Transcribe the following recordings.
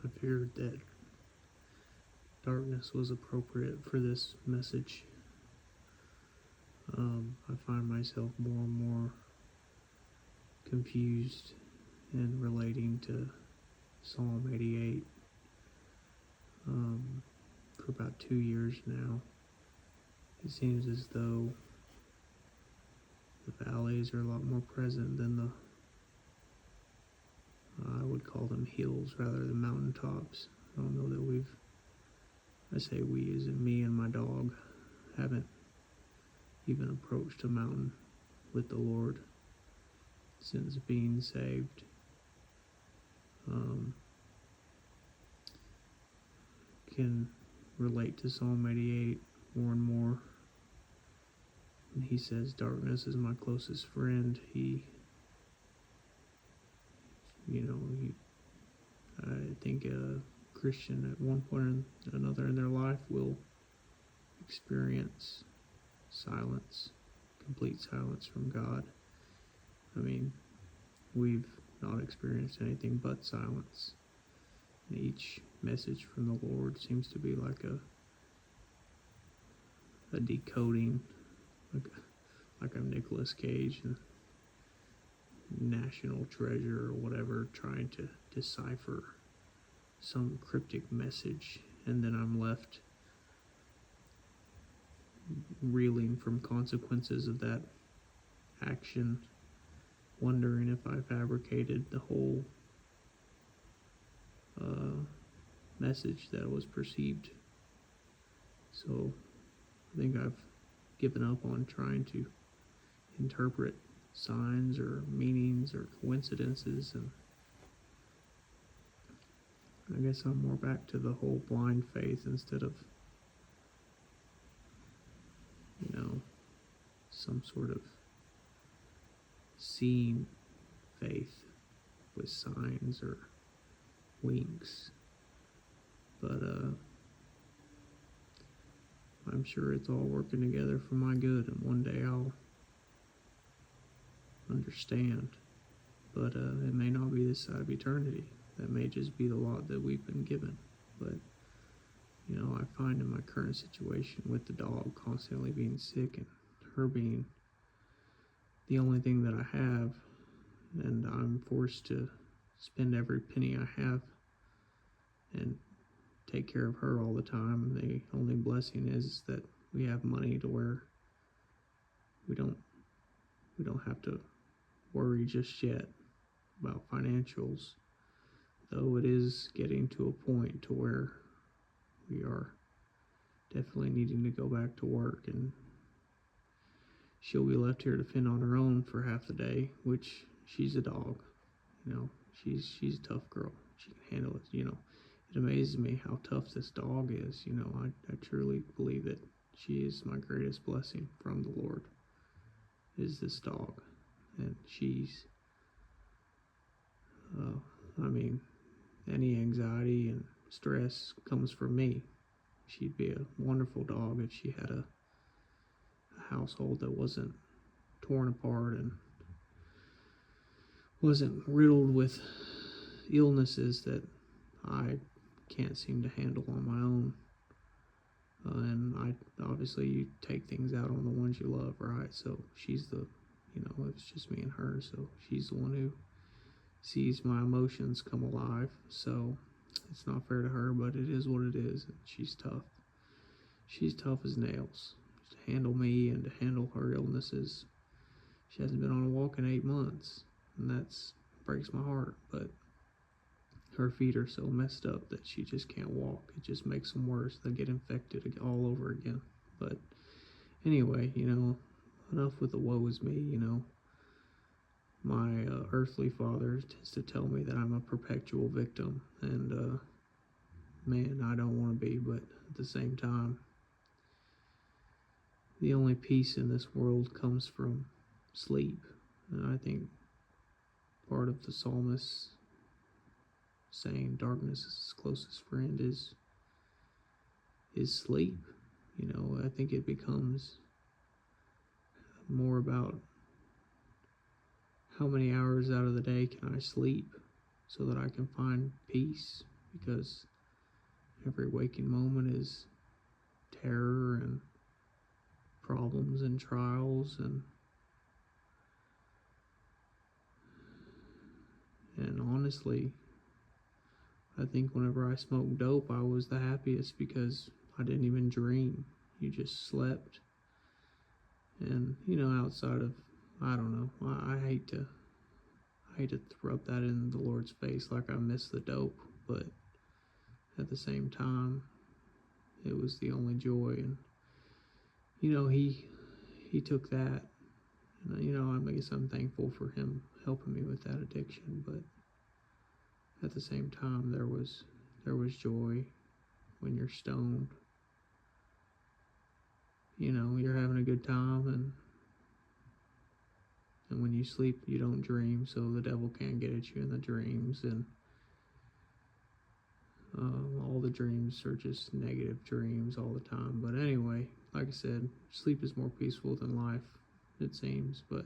I figured that darkness was appropriate for this message. I find myself more and more confused in relating to Psalm 88 for about 2 years now. It seems as though the valleys are a lot more present than I would call them hills rather than mountaintops. I don't know that I say we as in me and my dog, haven't even approached a mountain with the Lord since being saved. Can relate to Psalm 88 more and more. When he says darkness is my closest friend, I think a Christian at one point or another in their life will experience silence, complete silence from God. I mean, we've not experienced anything but silence. And each message from the Lord seems to be like a decoding, like I'm Nicolas Cage and National Treasure or whatever, trying to decipher some cryptic message, and then I'm left reeling from consequences of that action, wondering if I fabricated the whole message that was perceived. So I think I've given up on trying to interpret signs or meanings or coincidences, and I guess I'm more back to the whole blind faith instead of some sort of seeing faith with signs or winks. But I'm sure it's all working together for my good, and one day I'll understand. But it may not be this side of eternity. That may just be the lot that we've been given. But I find in my current situation with the dog constantly being sick and her being the only thing that I have, and I'm forced to spend every penny I have and take care of her all the time. The only blessing is that we have money to where we don't have to worry just yet about financials, though it is getting to a point to where we are definitely needing to go back to work, and she'll be left here to fend on her own for half the day, which she's a dog. She's a tough girl. She can handle it. It amazes me how tough this dog is. I truly believe that she is my greatest blessing from the Lord, is this dog. And she's, any anxiety and stress comes from me. She'd be a wonderful dog if she had a household that wasn't torn apart and wasn't riddled with illnesses that I can't seem to handle on my own. And obviously you take things out on the ones you love, right? So she's it's just me and her, so she's the one who sees my emotions come alive. So it's not fair to her, but it is what it is. She's tough. She's tough as nails to handle me and to handle her illnesses. She hasn't been on a walk in 8 months, and that breaks my heart. But her feet are so messed up that she just can't walk. It just makes them worse. They get infected all over again. But anyway, enough with the woe is me. My earthly father tends to tell me that I'm a perpetual victim, and man, I don't want to be, but at the same time, the only peace in this world comes from sleep. And I think part of the psalmist saying darkness is his closest friend is sleep. I think it becomes more about how many hours out of the day can I sleep so that I can find peace because every waking moment is terror and problems and trials, and honestly, I think whenever I smoked dope, I was the happiest because I didn't even dream. You just slept. And, outside of, I don't know, I hate to rub that in the Lord's face like I miss the dope, but at the same time, it was the only joy. And, he took that, and, I guess I'm thankful for him helping me with that addiction, but at the same time, there was joy when you're stoned. You're having a good time, and when you sleep, you don't dream, so the devil can't get at you in the dreams, and all the dreams are just negative dreams all the time. But anyway, like I said, sleep is more peaceful than life, it seems. But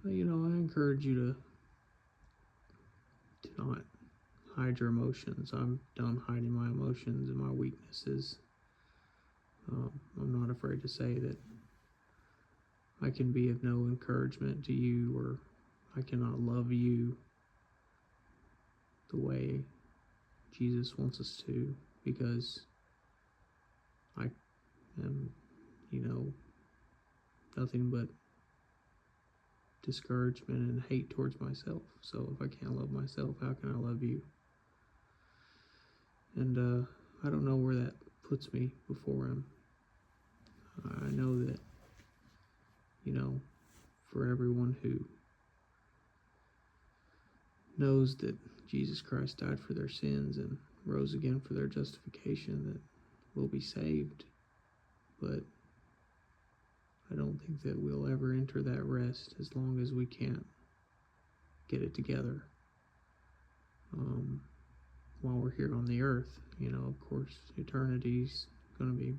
I encourage you to not hide your emotions. I'm done hiding my emotions and my weaknesses. I'm not afraid to say that I can be of no encouragement to you, or I cannot love you the way Jesus wants us to, because I am, nothing but discouragement and hate towards myself. So if I can't love myself, how can I love you? And I don't know where that puts me before him. I know that, for everyone who knows that Jesus Christ died for their sins and rose again for their justification, that we'll be saved. But I don't think that we'll ever enter that rest as long as we can't get it together while we're here on the earth. Of course, eternity's going to be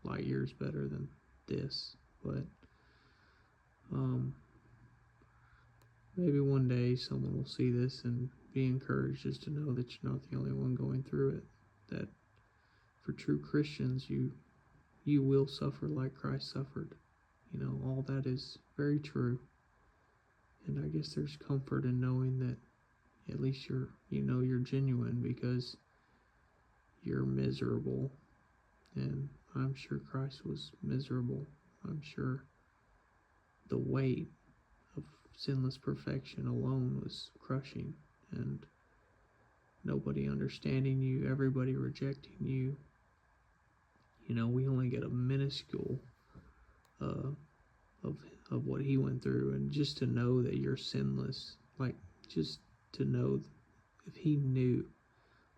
light years better than this, but maybe one day someone will see this and be encouraged just to know that you're not the only one going through it, that for true Christians, you will suffer like Christ suffered. All that is very true. And I guess there's comfort in knowing that at least you're genuine, because you're miserable. And I'm sure Christ was miserable. I'm sure the weight of sinless perfection alone was crushing, and nobody understanding you, everybody rejecting you. We only get a minuscule of what he went through, and just to know that you're sinless, like just to know, if he knew,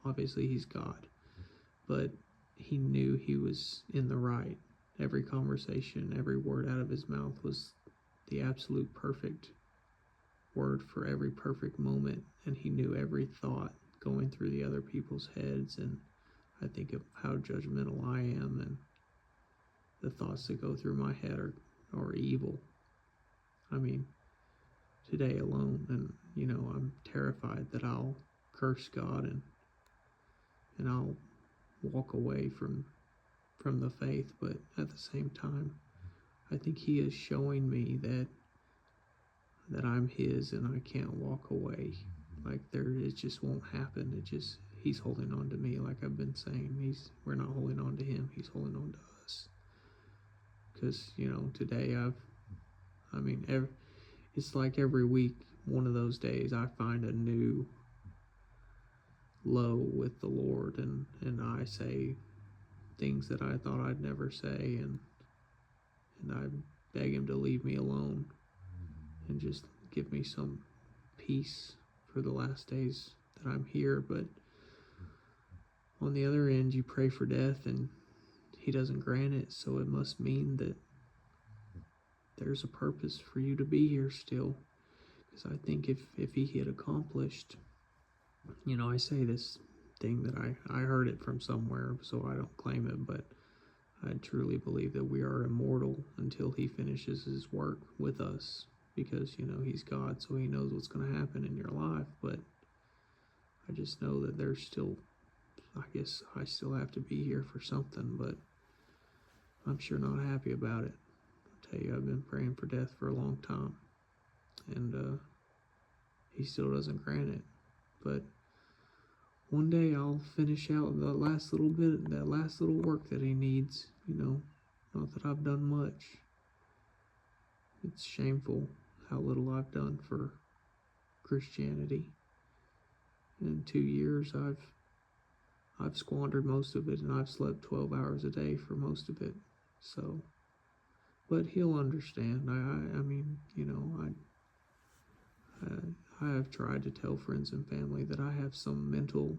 obviously he's God, but he knew he was in the right. Every conversation, every word out of his mouth was the absolute perfect word for every perfect moment, and he knew every thought going through the other people's heads. And I think of how judgmental I am, and the thoughts that go through my head are evil. I mean, today alone, and I'm terrified that I'll curse God and I'll walk away from the faith. But at the same time, I think he is showing me that I'm his, and I can't walk away. Like it just won't happen. He's holding on to me, like I've been saying. We're not holding on to him, he's holding on to us. Because today it's like every week, one of those days, I find a new low with the Lord, and I say things that I thought I'd never say, and I beg him to leave me alone and just give me some peace for the last days that I'm here. But on the other end, you pray for death and he doesn't grant it, so it must mean that there's a purpose for you to be here still. Because I think if he had accomplished, I say this thing that I heard it from somewhere, so I don't claim it, but I truly believe that we are immortal until he finishes his work with us, because he's God, so he knows what's going to happen in your life. But I just know that there's still, I guess I still have to be here for something, but I'm sure not happy about it. I'll tell you, I've been praying for death for a long time, and he still doesn't grant it. But one day I'll finish out the last little bit, that last little work that he needs, not that I've done much. It's shameful how little I've done for Christianity. In 2 years, I've squandered most of it, and I've slept 12 hours a day for most of it. So, but he'll understand. I mean, I have tried to tell friends and family that I have some mental,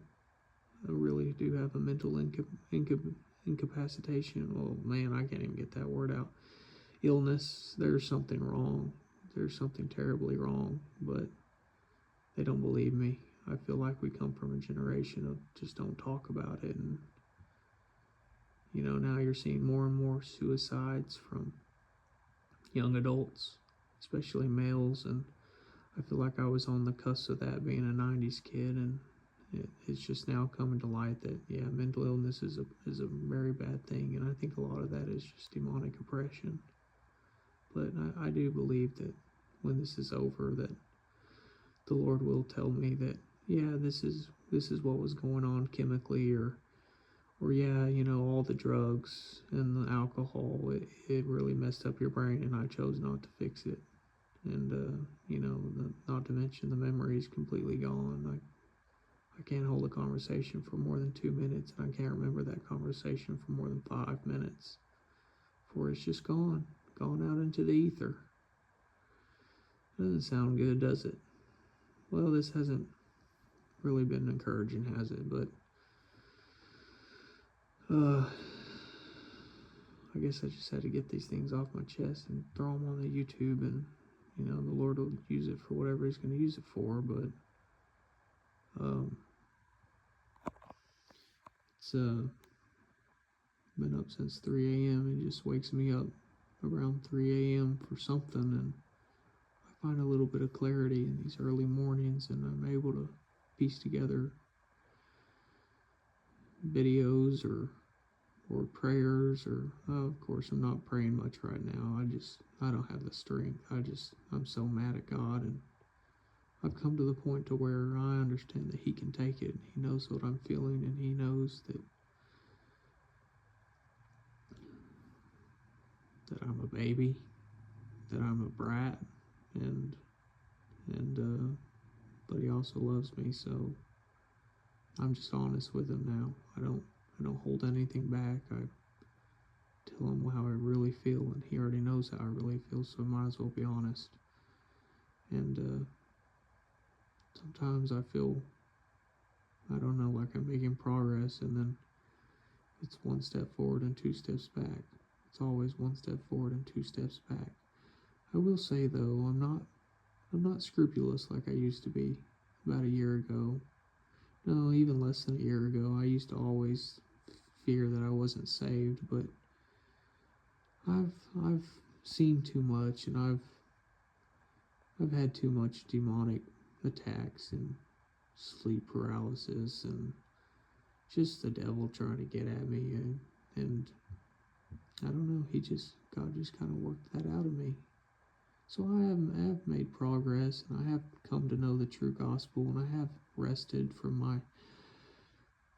I really do have a mental incapacitation. Oh man, I can't even get that word out. Illness. There's something wrong. There's something terribly wrong, but they don't believe me. I feel like we come from a generation of just don't talk about it, and now you're seeing more and more suicides from young adults, especially males, and I feel like I was on the cusp of that being a 90s kid, and it's just now coming to light that, yeah, mental illness is a very bad thing, and I think a lot of that is just demonic oppression. But I do believe that when this is over, that the Lord will tell me that, yeah, this is what was going on chemically, or yeah, all the drugs and the alcohol, it really messed up your brain, and I chose not to fix it. And not to mention the memory is completely gone. I can't hold a conversation for more than 2 minutes, and I can't remember that conversation for more than 5 minutes, for it's just gone out into the ether. Doesn't sound good, does it? Well, this hasn't really been encouraging, has it? But I guess I just had to get these things off my chest and throw them on the YouTube, and the Lord will use it for whatever He's going to use it for. But it's been up since 3 a.m. It just wakes me up around 3 a.m. for something, and I find a little bit of clarity in these early mornings, and I'm able to piece together videos or prayers, or of course I'm not praying much right now. I don't have the strength. I'm so mad at God, and I've come to the point to where I understand that He can take it. He knows what I'm feeling, and He knows that I'm a baby, that I'm a brat, and but He also loves me, so I'm just honest with Him now. I don't hold anything back. I tell Him how I really feel, and He already knows how I really feel, so I might as well be honest. And sometimes I feel, I don't know, like I'm making progress, and then it's 1 step forward and 2 steps back. It's always 1 step forward and 2 steps back. I will say though, I'm not scrupulous like I used to be about a year ago. No, even less than a year ago. I used to always fear that I wasn't saved, but I've seen too much, and I've had too much demonic attacks and sleep paralysis, and just the devil trying to get at me, and I don't know, God just kind of worked that out of me. So I have made progress, and I have come to know the true gospel, and I have rested from my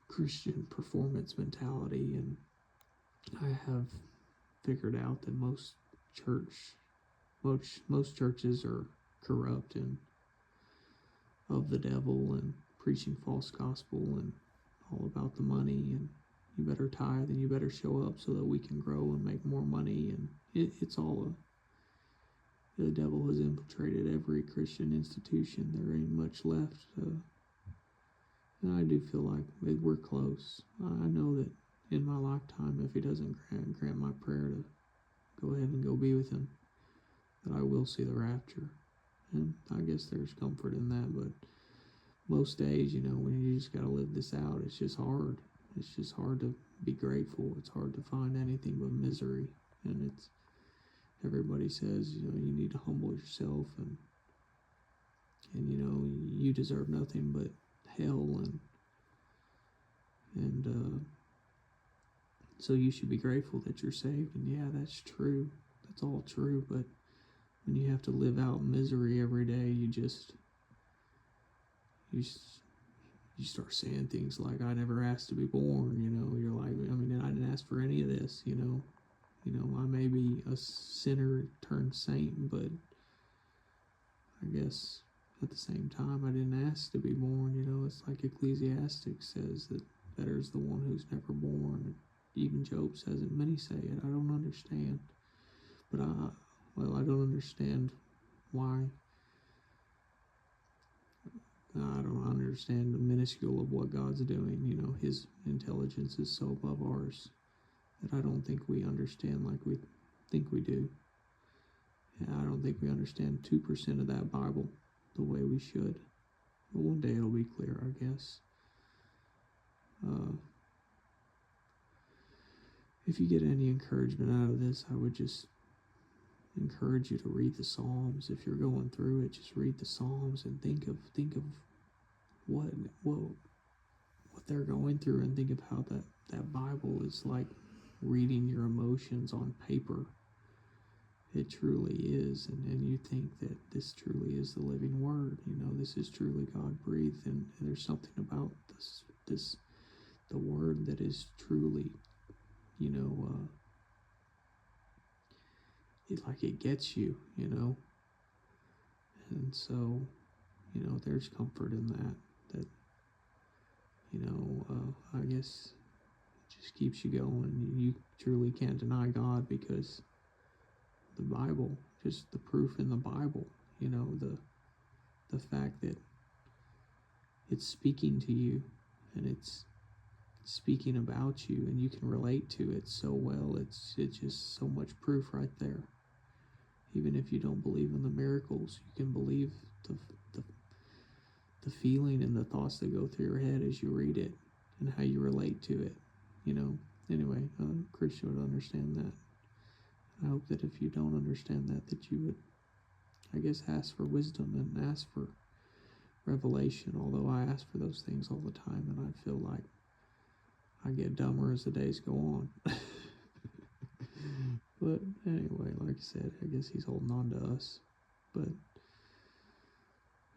Christian performance mentality, and I have figured out that most churches are corrupt and of the devil, and preaching false gospel, and all about the money, and you better tithe, and you better show up so that we can grow and make more money, and it's all the devil has infiltrated every Christian institution. There ain't much left, and I do feel like we're close. I know that in my lifetime, if He doesn't grant my prayer to go ahead and go be with Him, that I will see the rapture. And I guess there's comfort in that, but most days, when you just got to live this out, it's just hard. It's just hard to be grateful. It's hard to find anything but misery. And everybody says, you need to humble yourself, and you deserve nothing but hell, and so you should be grateful that you're saved. And yeah, that's true. That's all true. But when you have to live out misery every day, you start saying things like, "I never asked to be born." You're like, I mean, I didn't ask for any of this. I may be a sinner turned saint, but I guess at the same time, I didn't ask to be born. It's like Ecclesiastes says that better is the one who's never born. Even Job says it. Many say it. I don't understand, but I don't understand why. I don't understand the minuscule of what God's doing. His intelligence is so above ours that I don't think we understand like we think we do. I don't think we understand 2% of that Bible the way we should. But one day it'll be clear, I guess. If you get any encouragement out of this, I would just encourage you to read the Psalms. If you're going through it, just read the Psalms and think of what they're going through, and think of how that Bible is like reading your emotions on paper. It truly is, and you think that this truly is the living word. This is truly God breathed, and there's something about the word that is truly, it gets you, and so, there's comfort in that I guess it just keeps you going. You truly can't deny God, because the Bible, just the proof in the Bible, the fact that it's speaking to you, and it's speaking about you, and you can relate to it so well. It's just so much proof right there. Even if you don't believe in the miracles, you can believe the feeling and the thoughts that go through your head as you read it, and how you relate to it. Anyway, a Christian would understand that. I hope that if you don't understand that you would, I guess, ask for wisdom and ask for revelation. Although I ask for those things all the time, and I feel like I get dumber as the days go on. But anyway, like I said, I guess he's holding on to us. But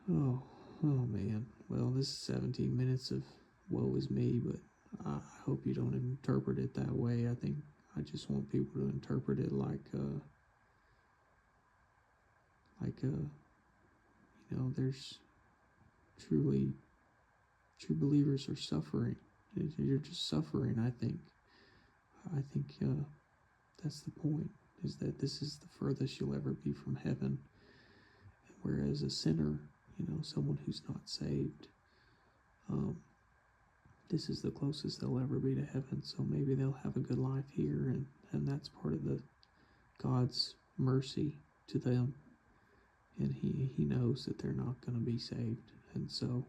oh man. Well, this is 17 minutes of woe is me, but I hope you don't interpret it that way. I just want people to interpret it like there's true believers are suffering. You're just suffering. I think that's the point, is that this is the furthest you'll ever be from heaven. Whereas a sinner, someone who's not saved, this is the closest they'll ever be to heaven. So maybe they'll have a good life here, and that's part of the God's mercy to them. And he knows that they're not going to be saved, and so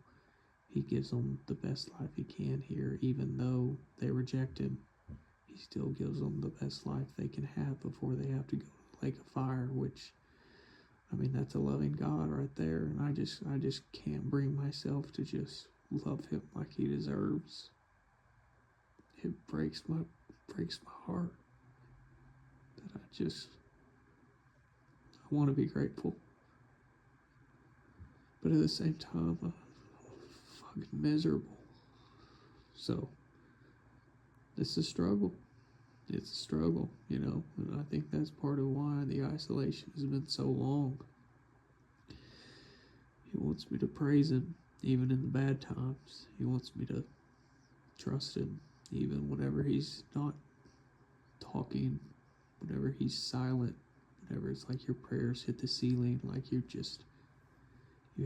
he gives them the best life he can here. Even though they reject him, he still gives them the best life they can have before they have to go to the lake of fire, which, I mean, that's a loving God right there. And I just can't bring myself to just love him like he deserves. It breaks my heart that I want to be grateful, but at the same time, I'm fucking miserable. So it's a struggle. It's a struggle, and I think that's part of why the isolation has been so long. He wants me to praise him even in the bad times. He wants me to trust him even whenever he's not talking, whenever he's silent, whenever it's like your prayers hit the ceiling, like you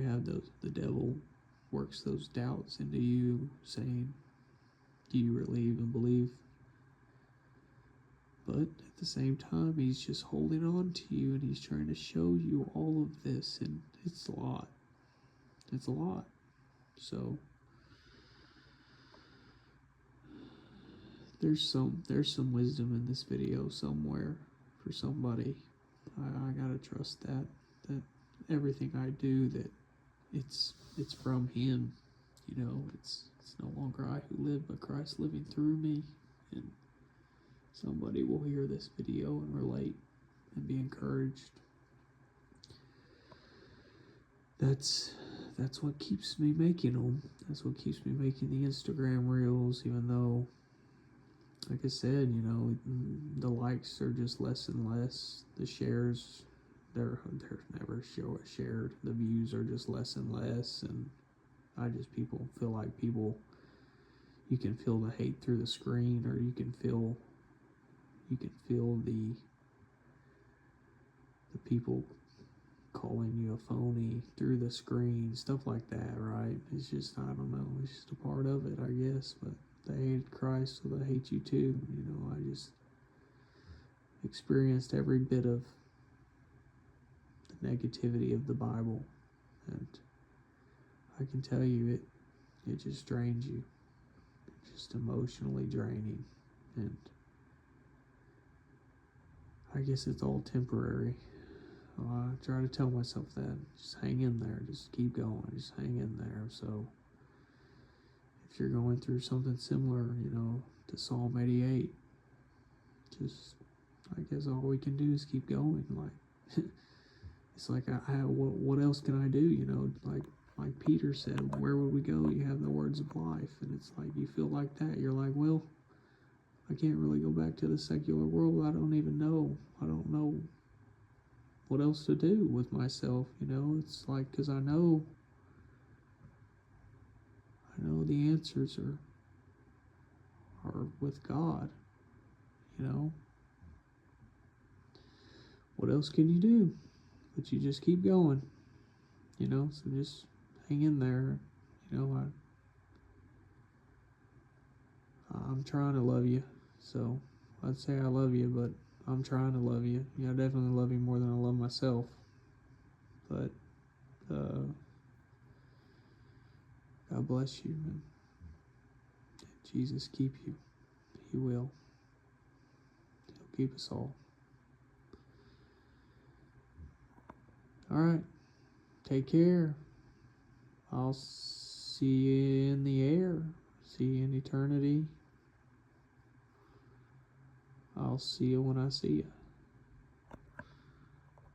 have the devil works those doubts into you, saying, do you really even believe? But at the same time, he's just holding on to you, and he's trying to show you all of this, and it's a lot. It's a lot. So there's some wisdom in this video somewhere for somebody. I gotta trust that everything I do, that it's from him, You know, it's no longer I who live, but Christ living through me. And somebody will hear this video and relate and be encouraged. That's what keeps me making them. That's what keeps me making the Instagram reels, even though, like I said, you know, the likes are just less and less. The shares, they're never shared. The views are just less and less, and people feel like you can feel the hate through the screen, or you can feel the people calling you a phony through the screen, stuff like that, right? It's just, I don't know, it's just a part of it, I guess. But they hated Christ, so they hate you too. You know, I just experienced every bit of the negativity of the Bible, and I can tell you, it just drains you. It's just emotionally draining, and I guess it's all temporary. I try to tell myself that. Just hang in there. Just keep going. Just hang in there. So if you're going through something similar, you know, to Psalm 88, just, I guess all we can do is keep going. Like, it's like, what else can I do? You know, like Peter said, where would we go? You have the words of life. And it's like, you feel like that. You're like, well, I can't really go back to the secular world. I don't know what else to do with myself, you know. It's like, because I know the answers are with God, you know. What else can you do? But you just keep going, you know. So just hang in there, you know. I'm trying to love you, so I'd say I love you, but I'm trying to love you. Yeah, I definitely love you more than I love myself. But God bless you, and Jesus keep you. He will. He'll keep us all. All right. Take care. I'll see you in the air. See you in eternity. I'll see you when I see you.